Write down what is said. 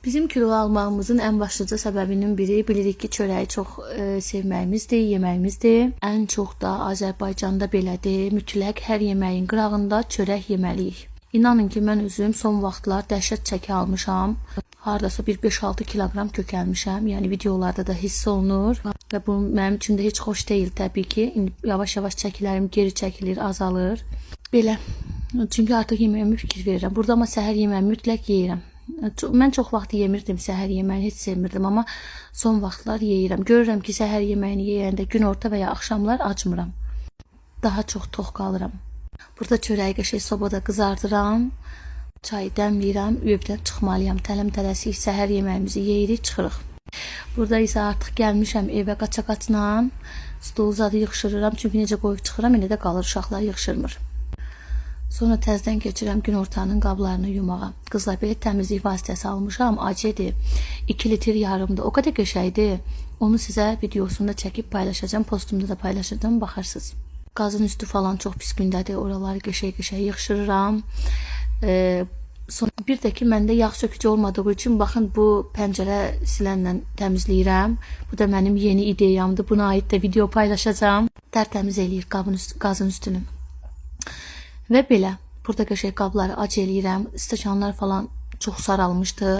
Bizim kilo almağımızın ən başlıca səbəbinin biri bilirik ki, çörəyi çox sevməyimizdir, yeməyimizdir. Ən çox da Azərbaycanda belədir. Mütləq hər yeməyin qırağında çörək yeməliyik. İnanın ki, mən özüm son vaxtlar dəhşət çəki almışam. Hardasa bir 5-6 kiloqram kökəlmişəm. Yəni videolarda da hiss olunur. Və bu mənim üçün də heç xoş deyil təbii ki. Yavaş-yavaş çəkilərim geri çəkilir, azalır. Belə. Çünki artıq yeməyimə fikir verirəm. Burada amma səhər yeməyimi mütləq yeyirəm. Mən çox vaxt yemirdim səhər yeməyini, heç sevmirdim, amma son vaxtlar yeyirəm. Görürəm ki, səhər yeməyini yeyəndə günorta və ya axşamlar acmıram. Daha çox tox qalıram. Burada çörəyi qəşəng sobada qızardıram. Çayı dəmləyirəm, evdən çıxmalıyam. Tələm-tələsik səhər yeməyimizi yeyirik, çıxırıq. Burada isə artıq gəlmişəm evə qaça-qaçla. Stol zadı yığışdırıram, çünki necə qoyub çıxıram, elə də qalır, uşaqlar yığışdırmır. Sonra təzdən keçirəm günortanın qablarını yumağa. Qızlar, belə təmizlik vasitəsi almışam, acıdır. 2 litr yarımdır, o qədər qəşəkdir. Onu sizə videosunda çəkib paylaşacağım, postumda da paylaşacağım, baxarsınız. Qazın üstü falan çox pis gündədir, oraları qəşək-qəşək yığışdırıram. Bir də ki, məndə yağ sökücü olmadığı üçün, baxın, bu pəncərə silənlə təmizləyirəm. Bu da mənim yeni ideyamdır, buna aid də video paylaşacağım. Tərtəmiz eləyir qazın üstünü. Və belə, burada qəşəng qabları ac eləyirəm, stəkanlar falan çox saralmışdı.